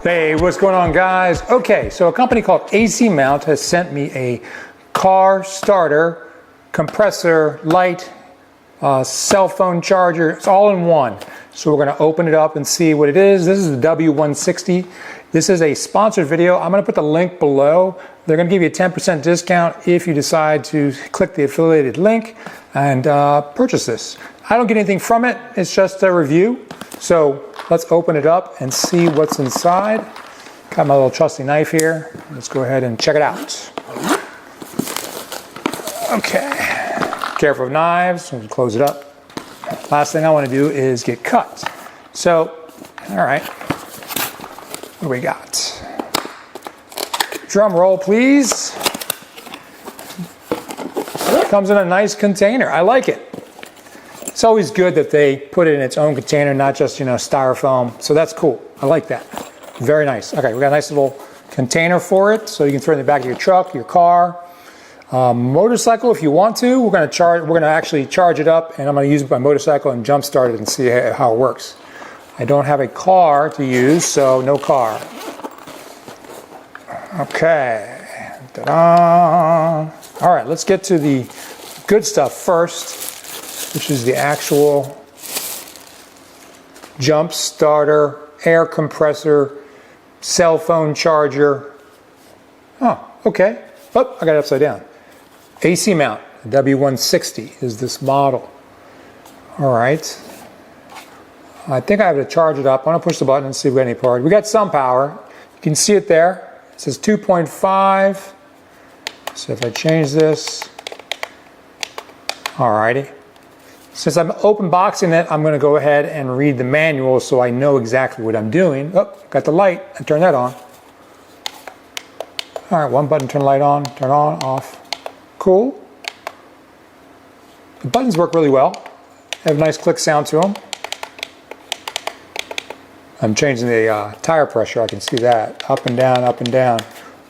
Hey, what's going on, guys? Okay, so a company called ACMOUNT has sent me a car starter, compressor, light, cell phone charger. It's all in one. So we're going to open it up and see what it is. This is the W160. This is a sponsored video. I'm going to put the link below. They're going to give you a 10% discount if you decide to click the affiliated link and purchase this. I don't get anything from it. It's just a review. So let's open it up and see what's inside. Got my little trusty knife here. Let's go ahead and check it out. Okay. Careful of knives. We'll close it up. Last thing I want to do is get cut. So, all right. What do we got? Drum roll, please. Comes in a nice container. I like it. It's always good that they put it in its own container, not just, styrofoam. So that's cool. I like that. Very nice. Okay, we got a nice little container for it, so you can throw it in the back of your truck, your car, motorcycle if you want to. We're going to actually charge it up, and I'm going to use my motorcycle and jump start it and see how it works. I don't have a car to use, so no car. Okay. Ta-da! All right, let's get to the good stuff first, which is the actual jump starter, air compressor, cell phone charger. Oh, okay. Oh, I got it upside down. ACMOUNT W160 is this model. All right. I think I have to charge it up. I'm going to push the button and see if we got any power. We got some power. You can see it there. It says 2.5. So if I change this, alrighty. Since I'm open boxing it, I'm going to go ahead and read the manual so I know exactly what I'm doing. Oh, got the light. I turn that on. All right, one button, turn the light on, turn on, off. Cool. The buttons work really well. They have a nice click sound to them. I'm changing the tire pressure. I can see that. Up and down, up and down.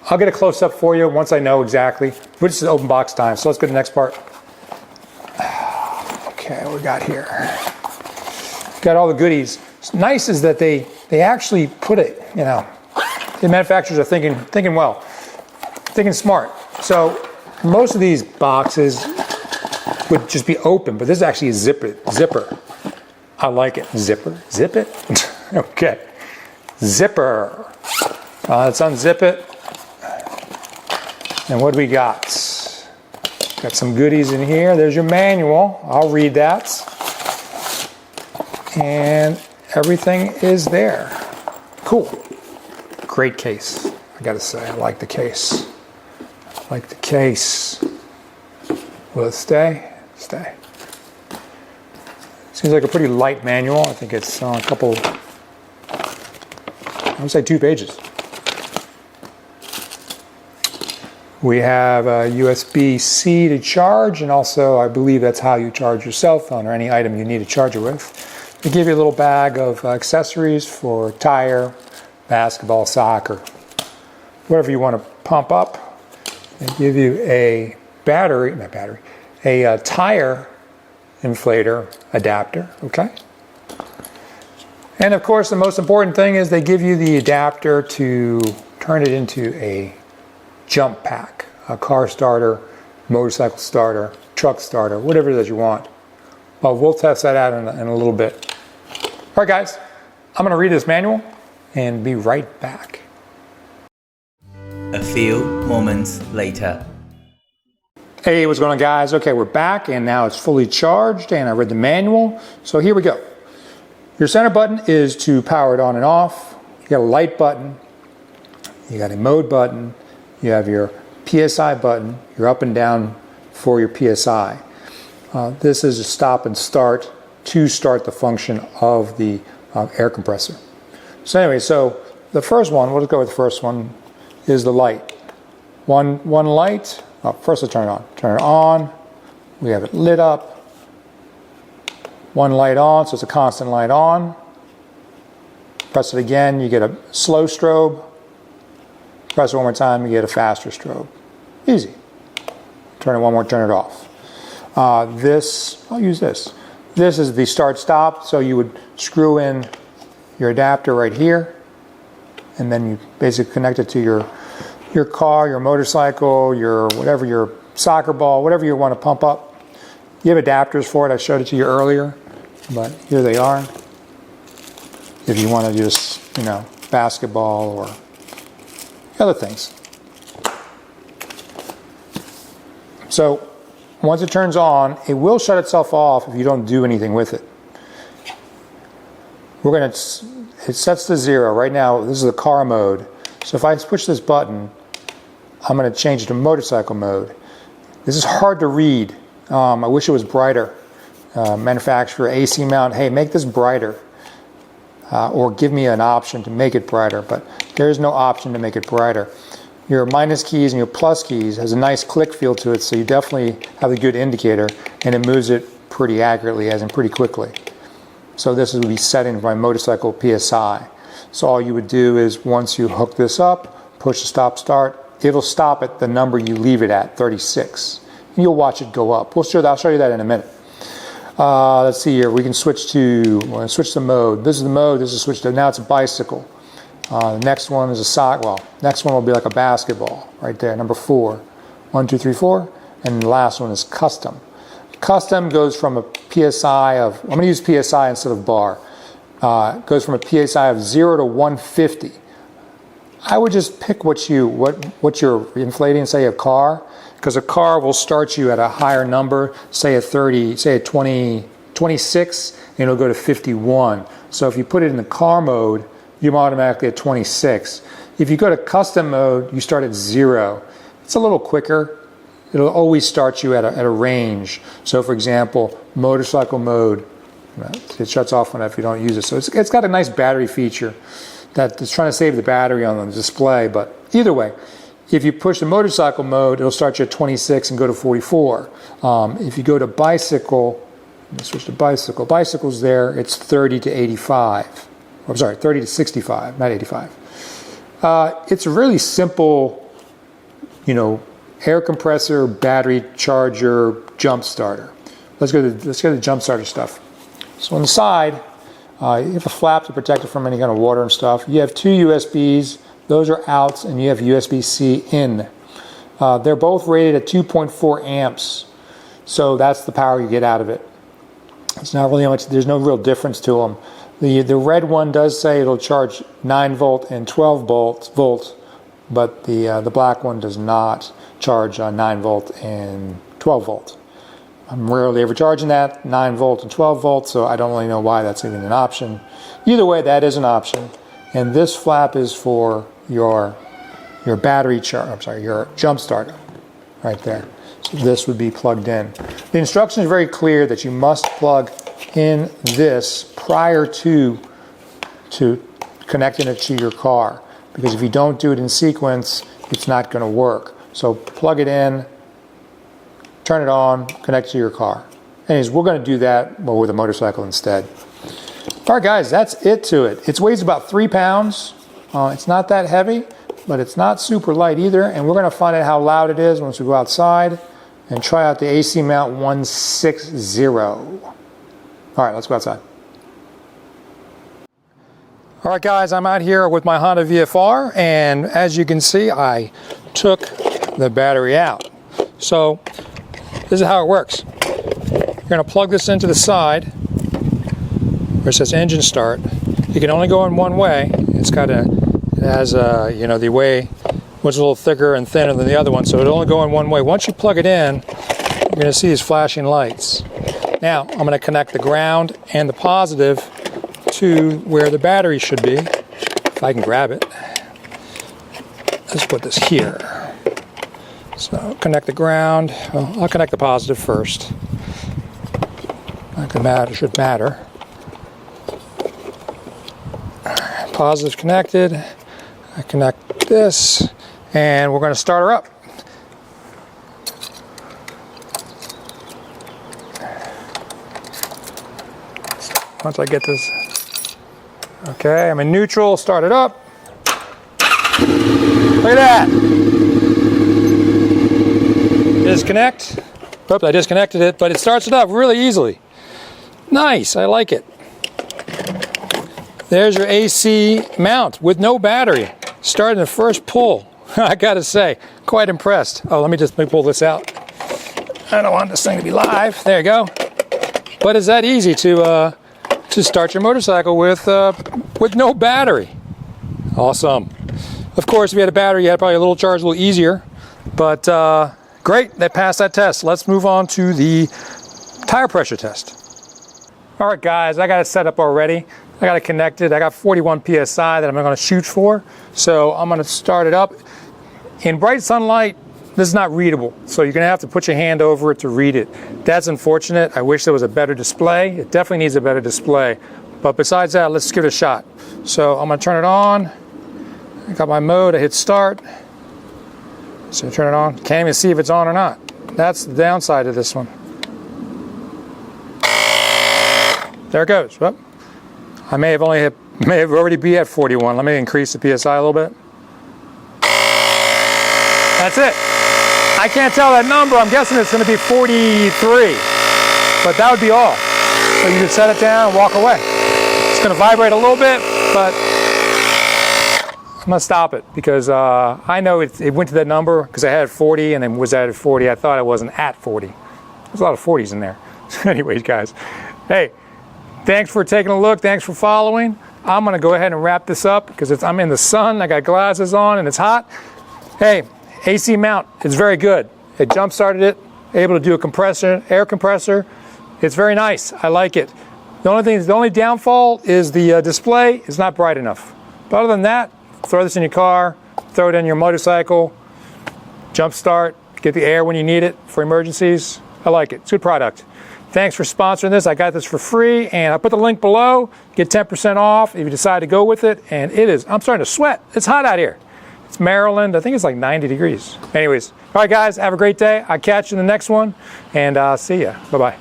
I'll get a close-up for you once I know exactly. But this is open box time, so let's go to the next part. Okay, what we got here? Got all the goodies. What's nice is that they actually put it, the manufacturers are thinking well, thinking smart. So most of these boxes would just be open, but this is actually a zipper. I like it. Zipper? Zip it? Okay. Zipper. Let's unzip it. And what do we got? Got some goodies in here. There's your manual. I'll read that. And everything is there. Cool. Great case. I gotta say, I like the case. I like the case. Will it stay? Stay. Seems like a pretty light manual. I think it's a couple, I would say 2 pages. We have a USB-C to charge, and also I believe that's how you charge your cell phone or any item you need a charger with. They give you a little bag of accessories for tire, basketball, soccer, whatever you want to pump up. They give you a a tire inflator adapter, okay? And of course, the most important thing is they give you the adapter to turn it into a jump pack, a car starter, motorcycle starter, truck starter, whatever it is you want. Well, we'll test that out in a little bit. All right, guys, I'm going to read this manual and be right back. A few moments later. Hey, what's going on, guys? Okay, we're back, and now it's fully charged, and I read the manual. So here we go. Your center button is to power it on and off. You got a light button. You got a mode button. You have your PSI button, your up and down for your PSI. This is a stop and start to start the function of the air compressor. So anyway, so the first one, we'll just go with the first one, is the light. One light. Oh, first let's turn it on. Turn it on. We have it lit up. One light on, so it's a constant light on. Press it again, you get a slow strobe. Press it one more time, you get a faster strobe. Easy. Turn it one more, turn it off. I'll use this. This is the start stop, so you would screw in your adapter right here. and then you basically connect it to your car, your motorcycle, your whatever, your soccer ball, whatever you want to pump up. You have adapters for it. I showed it to you earlier, but here they are. If you want to use, you know, basketball or other things. So once it turns on, it will shut itself off if you don't do anything with it. It sets to 0. Right now, this is the car mode. So if I push this button, I'm going to change it to motorcycle mode. This is hard to read. I wish it was brighter. Manufacturer, ACMOUNT, hey, make this brighter. Or give me an option to make it brighter, but there is no option to make it brighter. Your minus keys and your plus keys has a nice click feel to it, so you definitely have a good indicator, and it moves it pretty accurately, as in pretty quickly. So this would be setting my motorcycle PSI. So all you would do is once you hook this up, push the stop start, it'll stop at the number you leave it at, 36. And you'll watch it go up. I'll show you that in a minute. Let's see here. We can switch to, we're going to switch the mode. This is the mode. This is switch to, now it's a bicycle. The next one is a sock. Well, next one will be like a basketball right there. Number 4. 1, 2, 3, 4. And the last one is custom. Custom goes from a PSI of, I'm going to use PSI instead of bar. It goes from a PSI of 0 to 150. I would just pick what you're inflating, say a car, because a car will start you at a higher number, say a 30, say a 26, and it'll go to 51. So if you put it in the car mode, you're automatically at 26. If you go to custom mode, you start at 0. It's a little quicker. It'll always start you at a range. So for example, motorcycle mode, it shuts off if you don't use it. So it's got a nice battery feature that is trying to save the battery on the display. But either way, if you push the motorcycle mode, it'll start you at 26 and go to 44. If you go to bicycle, let me switch to bicycle. Bicycle's there, it's 30 to 85. I'm sorry, 30 to 65, not 85. It's a really simple, you know, air compressor, battery charger, jump starter. Let's go to the jump starter stuff. So on the side, you have a flap to protect it from any kind of water and stuff. You have 2 USBs. Those are outs, and you have USB-C in. They're both rated at 2.4 amps. So that's the power you get out of it. It's not really much, there's no real difference to them. The red one does say it'll charge 9 volt and 12 volts, but the black one does not charge 9 volt and 12 volt. I'm rarely ever charging that, 9 volt and 12 volts, so I don't really know why that's even an option. Either way, that is an option. And this flap is for your battery charge, I'm sorry, your jump starter, right there. So this would be plugged in. The instructions are very clear that you must plug in this prior to connecting it to your car, because if you don't do it in sequence, it's not going to work. So plug it in, turn it on, connect to your car. Anyways, we're going to do that with a motorcycle instead. All right, guys, that's it to it. It weighs about 3 pounds. It's not that heavy, but it's not super light either. And we're going to find out how loud it is once we go outside and try out the ACMOUNT 160. All right, let's go outside. All right, guys, I'm out here with my Honda VFR, and as you can see, I took the battery out. So this is how it works. You're going to plug this into the side where it says engine start. You can only go in one way. It has you know, the way was a little thicker and thinner than the other one, so it'll only go in one way. Once you plug it in, you're going to see these flashing lights. Now I'm going to connect the ground and the positive to where the battery should be, if I can grab it. Let's put this here. So connect the ground. Well, I'll connect the positive first. Not gonna matter, should matter. Positive connected. I connect this, and we're going to start her up. Once I get this, okay, I'm in neutral. Start it up. Look at that. Disconnect. Oops, I disconnected it, but it starts it up really easily. Nice, I like it. There's your AC mount with no battery. Starting the first pull. I gotta say, quite impressed. Oh, let me pull this out. I don't want this thing to be live. There you go. But it's that easy to start your motorcycle with no battery. Awesome. Of course, if you had a battery, you had probably a little charge, a little easier. But great, they passed that test. Let's move on to the tire pressure test. All right, guys, I got it set up already. I got it connected. I got 41 PSI that I'm going to shoot for. So I'm going to start it up. In bright sunlight, this is not readable. So you're going to have to put your hand over it to read it. That's unfortunate. I wish there was a better display. It definitely needs a better display. But besides that, let's give it a shot. So I'm going to turn it on. I got my mode. I hit start. So turn it on. Can't even see if it's on or not. That's the downside of this one. There it goes. Well, I may have already be at 41. Let me increase the PSI a little bit. That's it. I can't tell that number. I'm guessing it's going to be 43. But that would be all. So you can set it down and walk away. It's going to vibrate a little bit, but I'm going to stop it because I know it went to that number because I had 40 and then was at 40. I thought I wasn't at 40. There's a lot of 40s in there. Anyways, guys, hey, thanks for taking a look. Thanks for following. I'm going to go ahead and wrap this up because I'm in the sun. I got glasses on and it's hot. Hey, AC mount is very good. It jump started it, able to do a compressor, air compressor. It's very nice. I like it. The only downfall is the display is not bright enough. But other than that, throw this in your car, throw it in your motorcycle, jump start, get the air when you need it for emergencies. I like it. It's a good product. Thanks for sponsoring this. I got this for free, and I'll put the link below. Get 10% off if you decide to go with it. And I'm starting to sweat. It's hot out here. It's Maryland. I think it's like 90 degrees. Anyways, all right, guys, have a great day. I'll catch you in the next one, and see ya. Bye-bye.